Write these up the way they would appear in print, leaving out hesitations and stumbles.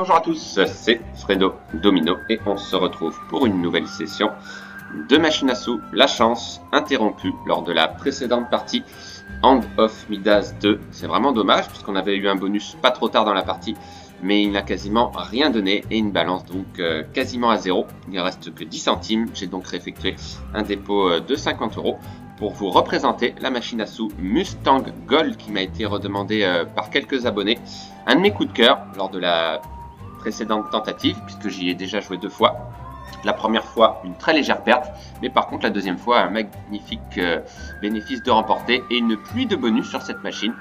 Bonjour à tous, c'est Fredo Domino et on se retrouve pour une nouvelle session de machine à sous. La chance interrompue lors de la précédente partie Hand of Midas 2. C'est vraiment dommage puisqu'on avait eu un bonus pas trop tard dans la partie, mais il n'a quasiment rien donné et une balance donc quasiment à zéro. Il ne reste que 10 centimes. J'ai donc réeffectué un dépôt de 50 € pour vous représenter la machine à sous Mustang Gold qui m'a été redemandée par quelques abonnés. Un de mes coups de cœur lors de la précédente tentative, puisque j'y ai déjà joué 2 fois. La première fois, une très légère perte, mais par contre la deuxième fois, un magnifique bénéfice de remporter et une pluie de bonus sur cette machine.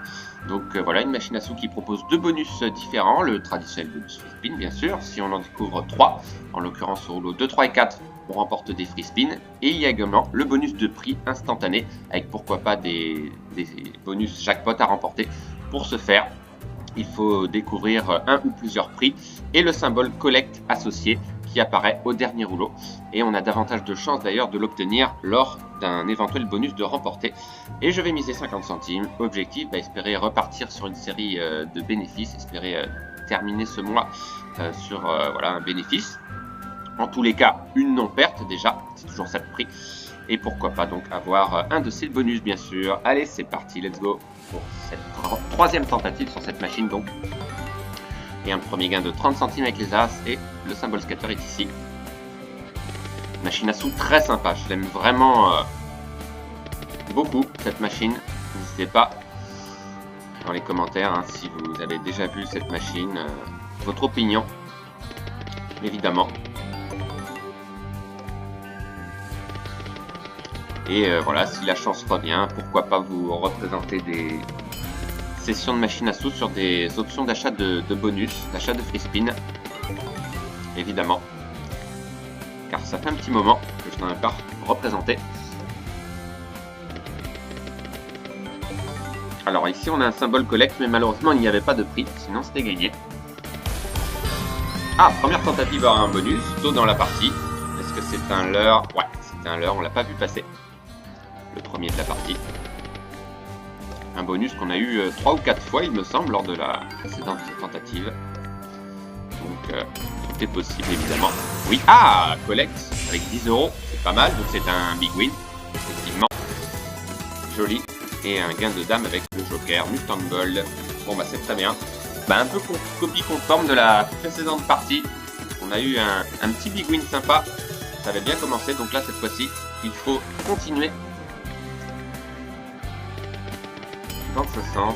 Donc voilà, une machine à sous qui propose 2 bonus différents, le traditionnel bonus free spin bien sûr, si on en découvre 3, en l'occurrence au lot 2, 3 et 4, on remporte des free spins, et il y a également le bonus de prix instantané, avec pourquoi pas des bonus jackpot à remporter. Pour ce faire, il faut découvrir un ou plusieurs prix et le symbole collect associé qui apparaît au dernier rouleau, et on a davantage de chances d'ailleurs de l'obtenir lors d'un éventuel bonus de remporter. Et je vais miser 50 centimes, objectif espérer repartir sur une série de bénéfices, espérer terminer ce mois sur voilà, un bénéfice. En tous les cas, une non-perte déjà, c'est toujours ça le prix. Et pourquoi pas donc avoir un de ces bonus bien sûr. Allez, c'est parti, let's go pour cette troisième tentative sur cette machine donc. Et un premier gain de 30 centimes avec les as et le symbole scatter est ici. Machine à sous très sympa, je l'aime vraiment beaucoup cette machine. N'hésitez pas dans les commentaires hein, si vous avez déjà vu cette machine, votre opinion évidemment. Et voilà, si la chance revient, pourquoi pas vous représenter des sessions de machine à sous sur des options d'achat de bonus, d'achat de free spin, évidemment. Car ça fait un petit moment que je n'en ai pas représenté. Alors ici on a un symbole collect, mais malheureusement il n'y avait pas de prix, sinon c'était gagné. Ah, première tentative à un bonus, tôt dans la partie. Est-ce que c'est un leurre? Ouais, c'était un leurre, on l'a pas vu passer. Le premier de la partie. Un bonus qu'on a eu 3 ou 4 fois il me semble lors de la précédente tentative. Donc tout est possible évidemment. Oui, ah, collect avec 10 €, c'est pas mal, donc c'est un big win, effectivement. Joli. Et un gain de dame avec le joker, Mustang Gold. Bon bah c'est très bien. Bah, un peu copie conforme de la précédente partie. On a eu un petit big win sympa. Ça avait bien commencé, donc là cette fois-ci, il faut continuer dans ce sens.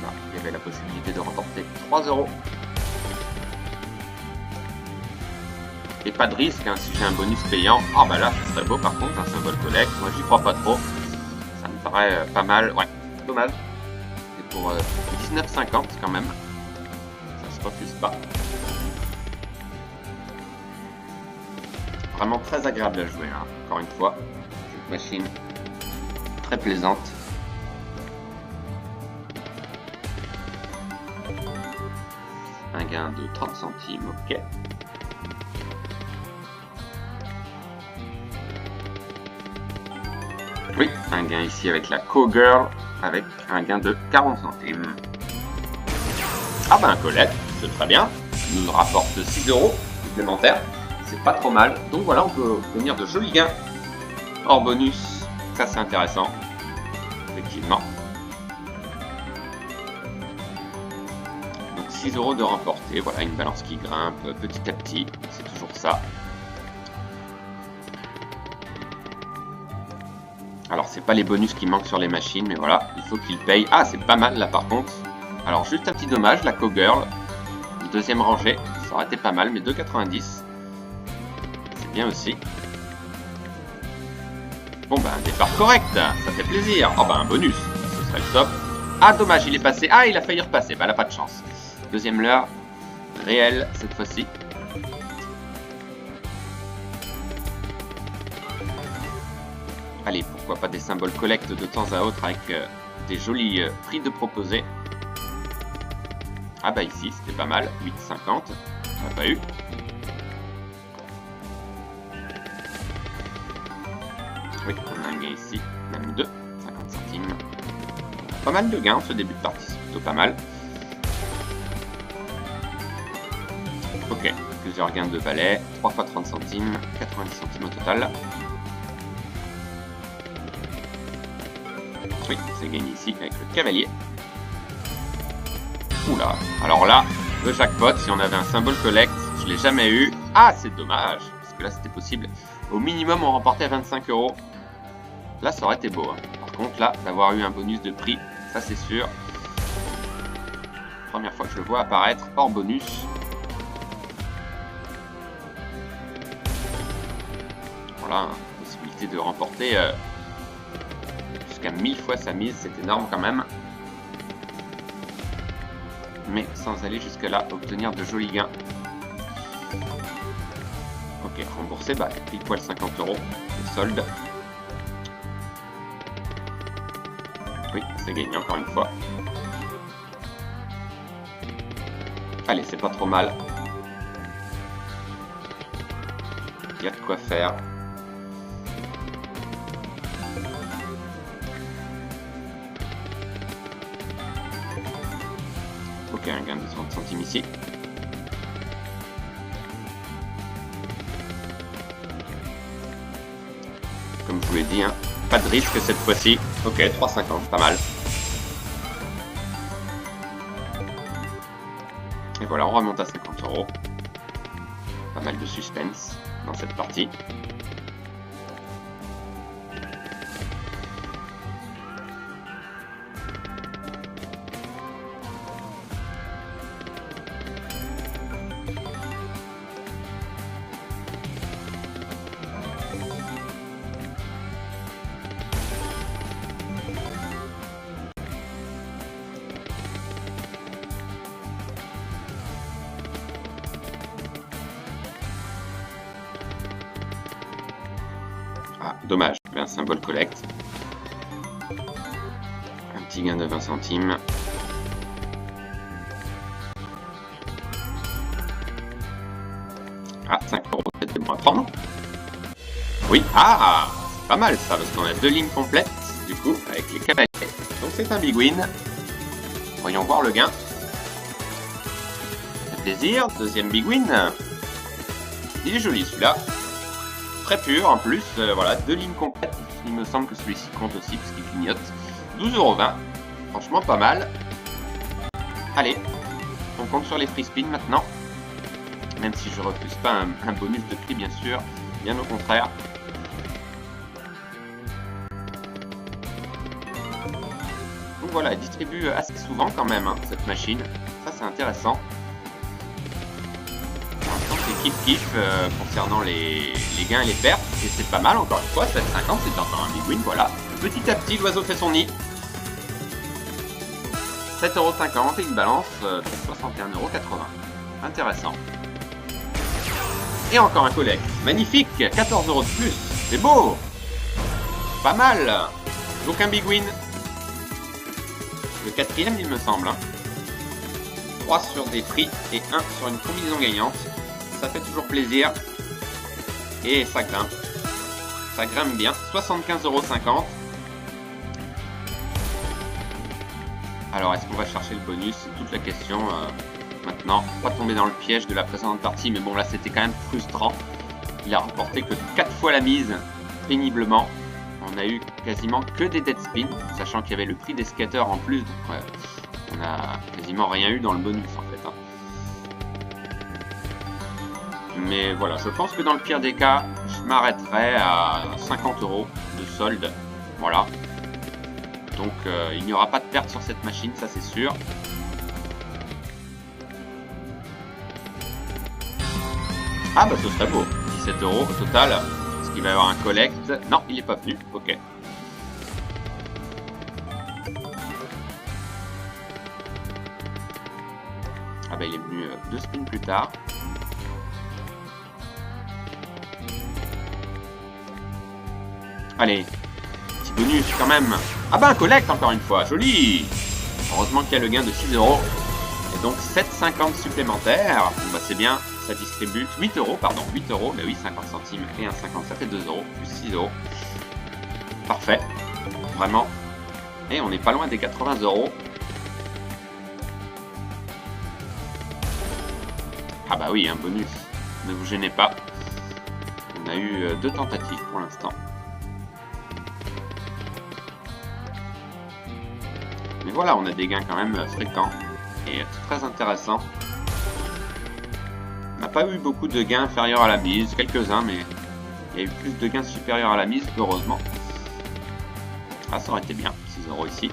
Là, il y avait la possibilité de remporter 3 €. Et pas de risque, hein, si j'ai un bonus payant. Ah bah là, ce serait beau par contre, un symbole collect. Moi, j'y crois pas trop. Ça me paraît pas mal. Ouais, dommage. Et pour 19,50 quand même. Ça se refuse pas. Vraiment très agréable à jouer, hein, encore une fois. Cette machine très plaisante. Un gain de 30 centimes, ok. Oui, un gain ici avec la Cowgirl, avec un gain de 40 centimes. Ah ben un collect, c'est très bien. Il nous rapporte 6 € supplémentaires. C'est pas trop mal. Donc voilà, on peut obtenir de jolis gains hors bonus. Ça c'est intéressant. Effectivement. Donc 6 € de remporté. Voilà, une balance qui grimpe petit à petit. C'est toujours ça. Alors c'est pas les bonus qui manquent sur les machines, mais voilà, il faut qu'ils payent. Ah, c'est pas mal là par contre. Alors juste un petit dommage, la Cowgirl, deuxième rangée, ça aurait été pas mal, mais 2,90. C'est bien aussi. Bon bah un départ correct, ça fait plaisir. Oh bah un bonus, ce serait le top. Ah dommage, il est passé. Ah, il a failli repasser, bah elle a pas de chance. Deuxième leurre, réel cette fois-ci. Allez, pourquoi pas des symboles collect de temps à autre avec des jolis prix de proposer. Ah bah ici, c'était pas mal, 8,50. On n'a pas eu. Oui, on a un gain ici, même 2, 50 centimes. Pas mal de gains en ce début de partie, c'est plutôt pas mal. Ok, plusieurs gains de valet, 3 fois 30 centimes, 90 centimes au total. Oui, c'est gagné ici avec le cavalier. Oula, alors là, le jackpot, si on avait un symbole collect, je l'ai jamais eu. Ah, c'est dommage, parce que là c'était possible. Au minimum, on remportait 25 €. Là, ça aurait été beau. Hein. Par contre, là, d'avoir eu un bonus de prix, ça c'est sûr. Première fois que je le vois apparaître hors bonus. Voilà, possibilité de remporter jusqu'à 1000 fois sa mise, c'est énorme quand même. Mais sans aller jusque là, obtenir de jolis gains. Ok, remboursé, bah pile poil 50 € de solde. Oui, c'est gagné encore une fois. Allez, c'est pas trop mal. Il y a de quoi faire. Ok, un gain de 30 centimes ici. Comme je vous l'ai dit, hein, pas de risque cette fois-ci. Ok, 3,50, pas mal. Et voilà, on remonte à 50 €. Pas mal de suspense dans cette partie. Ah, dommage, il y avait un symbole collect. Un petit gain de 20 centimes. Ah, 5 €, peut-être bon à prendre. Oui, ah, c'est pas mal ça, parce qu'on a 2 lignes complètes, du coup, avec les cavaliers. Donc c'est un big win. Voyons voir le gain. Ça fait plaisir, deuxième big win. Il est joli celui-là. Très pur en plus, voilà, 2 lignes complètes. Il me semble que celui-ci compte aussi parce qu'il clignote. 12,20 €. Franchement pas mal. Allez, on compte sur les free spins maintenant. Même si je refuse pas un bonus de prix bien sûr, bien au contraire. Donc voilà, elle distribue assez souvent quand même hein, cette machine. Ça c'est intéressant. Kiff concernant les gains et les pertes, et c'est pas mal encore une fois, 7,50 €, c'est encore un big win, voilà. Petit à petit, l'oiseau fait son nid. 7,50 € et une balance de 61,80 €. Intéressant. Et encore un collect. Magnifique, 14 € de plus, c'est beau. Pas mal. Donc un big win. Le quatrième, il me semble. Hein. 3 sur des prix et 1 sur une combinaison gagnante. Ça fait toujours plaisir. Et ça grimpe. Ça grimpe bien. 75,50 €. Alors, est-ce qu'on va chercher le bonus? C'est toute la question. Maintenant, pas tomber dans le piège de la précédente partie. Mais bon, là, c'était quand même frustrant. Il a remporté que 4 fois la mise. Péniblement. On a eu quasiment que des dead spins. Sachant qu'il y avait le prix des skaters en plus. Donc, on a quasiment rien eu dans le bonus, en fait. Hein. Mais voilà, je pense que dans le pire des cas, je m'arrêterai à 50 € de solde. Voilà. Donc il n'y aura pas de perte sur cette machine, ça c'est sûr. Ah bah ce serait beau. 17 € au total. Est-ce qu'il va y avoir un collect? Non, il n'est pas venu. Ok. Ah bah il est venu 2 spins plus tard. Allez, petit bonus quand même. Ah bah un collect encore une fois, joli. Heureusement qu'il y a le gain de 6 €. Et donc 7,50 € supplémentaires. Bon, bah c'est bien, ça distribue 8 €, pardon, 8 €, mais oui, 50 centimes et 1,50, ça fait 2 €, plus 6 €. Parfait, vraiment. Et on n'est pas loin des 80 €. Ah bah oui, un bonus. Ne vous gênez pas. On a eu 2 tentatives pour l'instant. Mais voilà, on a des gains quand même fréquents et très intéressants. On n'a pas eu beaucoup de gains inférieurs à la mise, quelques-uns, mais il y a eu plus de gains supérieurs à la mise, heureusement. Ah, ça aurait été bien, 6 € ici.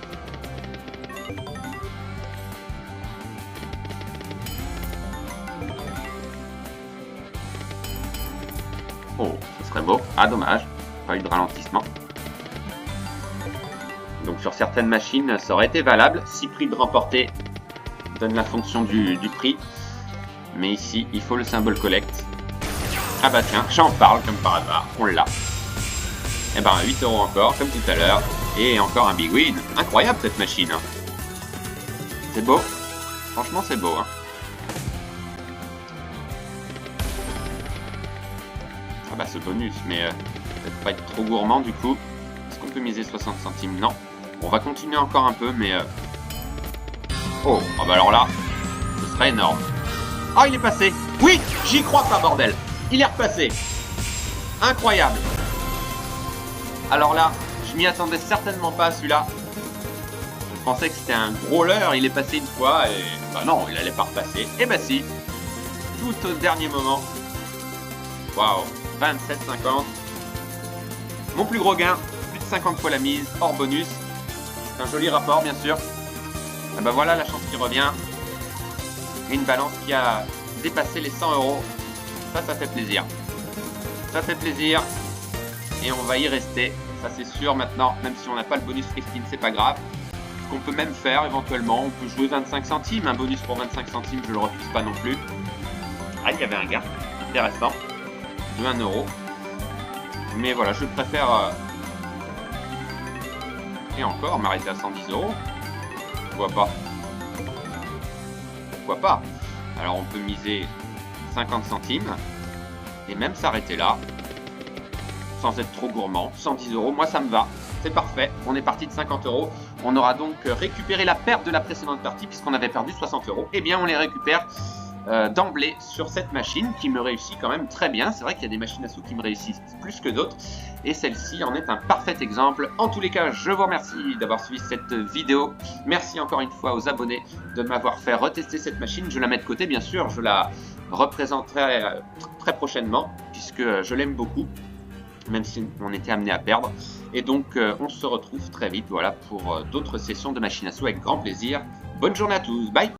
Oh, ce serait beau. Ah, dommage, pas eu de ralentissement. Donc sur certaines machines, ça aurait été valable si prix de remporter donne la fonction du prix. Mais ici, il faut le symbole collect. Ah bah tiens, j'en parle comme par hasard, on l'a. Et ben 8 € encore, comme tout à l'heure. Et encore un big win. Incroyable cette machine. Hein. C'est beau. Franchement, c'est beau. Hein. Ah bah ce bonus, mais peut-être pas être trop gourmand du coup. Est-ce qu'on peut miser 60 centimes? Non. On va continuer encore un peu, mais... Oh, ah bah alors là, ce serait énorme. Ah, il est passé. Oui, j'y crois pas, bordel. Il est repassé. Incroyable. Alors là, je m'y attendais certainement pas, celui-là. Je pensais que c'était un gros leurre. Il est passé une fois et... Bah non, il allait pas repasser. Et bah si. Tout au dernier moment. Waouh. 27,50. Mon plus gros gain. Plus de 50 fois la mise, hors bonus. C'est un joli rapport, bien sûr. Et bah voilà la chance qui revient. Et une balance qui a dépassé les 100 €. Ça fait plaisir. Ça fait plaisir. Et on va y rester. Ça c'est sûr maintenant. Même si on n'a pas le bonus free spin, c'est pas grave. Ce qu'on peut même faire éventuellement, on peut jouer 25 centimes. Un bonus pour 25 centimes, je le refuse pas non plus. Ah, il y avait un gain intéressant. De 1 €. Mais voilà, je préfère... Et encore, m'arrêter à 110 €. Pourquoi pas? Pourquoi pas? Alors on peut miser 50 centimes et même s'arrêter là sans être trop gourmand. 110 €, moi ça me va, c'est parfait. On est parti de 50 €. On aura donc récupéré la perte de la précédente partie puisqu'on avait perdu 60 €. Eh bien on les récupère d'emblée sur cette machine qui me réussit quand même très bien. C'est vrai qu'il y a des machines à sous qui me réussissent plus que d'autres et celle-ci en est un parfait exemple. En tous les cas, je vous remercie d'avoir suivi cette vidéo. Merci encore une fois aux abonnés de m'avoir fait retester cette machine. Je la mets de côté bien sûr, je la représenterai très prochainement puisque je l'aime beaucoup, même si on était amené à perdre. Et donc on se retrouve très vite voilà, pour d'autres sessions de machine à sous avec grand plaisir. Bonne journée à tous, bye.